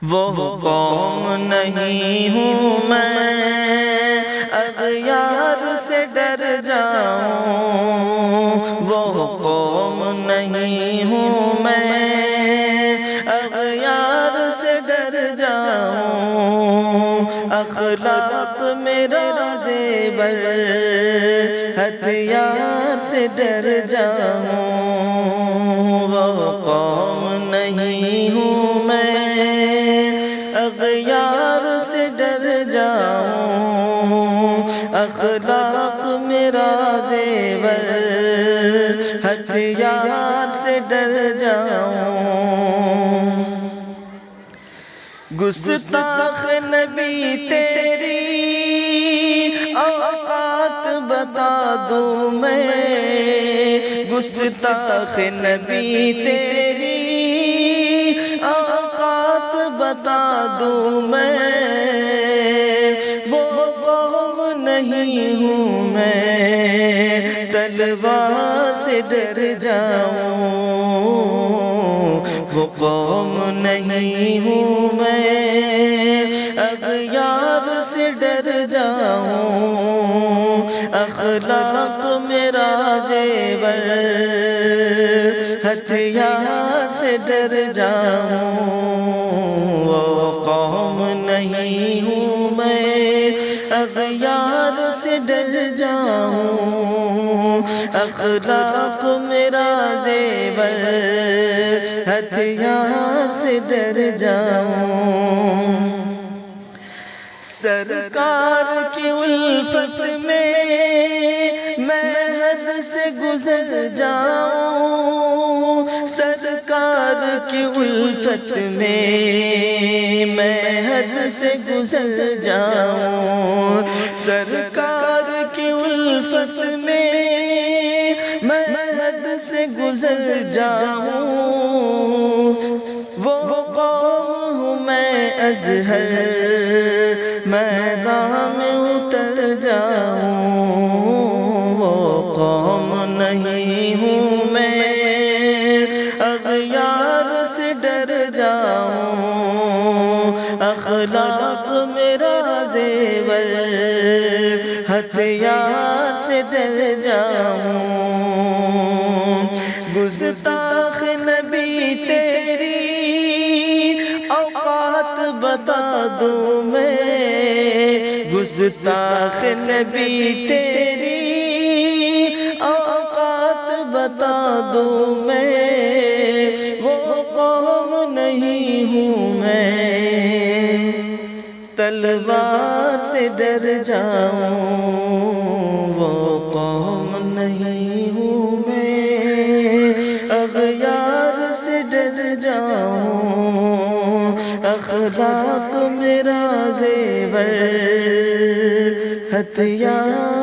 وہ قوم نہیں ہوں میں اغیار سے ڈر جاؤں، وہ قوم نہیں ہوں میں اغیار سے ڈر جاؤں، اخلاق میرا زیور ہتھیار سے ڈر جاؤں، وہ قوم نہیں ہوں میں اغیار سے ڈر جاؤں، اخلاق میرا زیور ہتھیار سے ڈر جاؤں، گستاخ نبی تیری اوقات بتا دوں میں، گستاخ نبی تیری اوقات بتا دوں میں، وہ قوم نہیں ہوں میں تلوار سے ڈر جاؤں، وہ قوم نہیں ہوں میں اغیار سے ڈر جاؤں، اخلاق میرا زیور ہتھیار سے ڈر جاؤں، وہ قوم نہیں ہوں میں اغیار سے ڈر جاؤں، اخلاق میرا زیور ہتھیار سے ڈر جاؤں، سرکار کی الفت میں میں حد سے گزر جاؤں، سرکار کی الفت میں میں حد سے گزر جاؤں، سرکار کی الفت میں میں حد سے گزر جاؤں، وہ قوم ہوں میں ازہر میدان میں اتر جاؤں، وہ قوم نہیں ہوں میں اغیار سے ڈر جاؤں، اخلاق میرا زیور ہتھیار سے ڈر جاؤں، گستاخ نبی تیری اوقات بتا دوں میں، گستاخ نبی تیری اوقات بتا دوں میں، وہ قوم نہیں ہوں میں تلوار سے ڈر جاؤں، وہ قوم نہیں ہوں میں اغیار سے ڈر جاؤں، اخلاق میرا زیور ہتھیار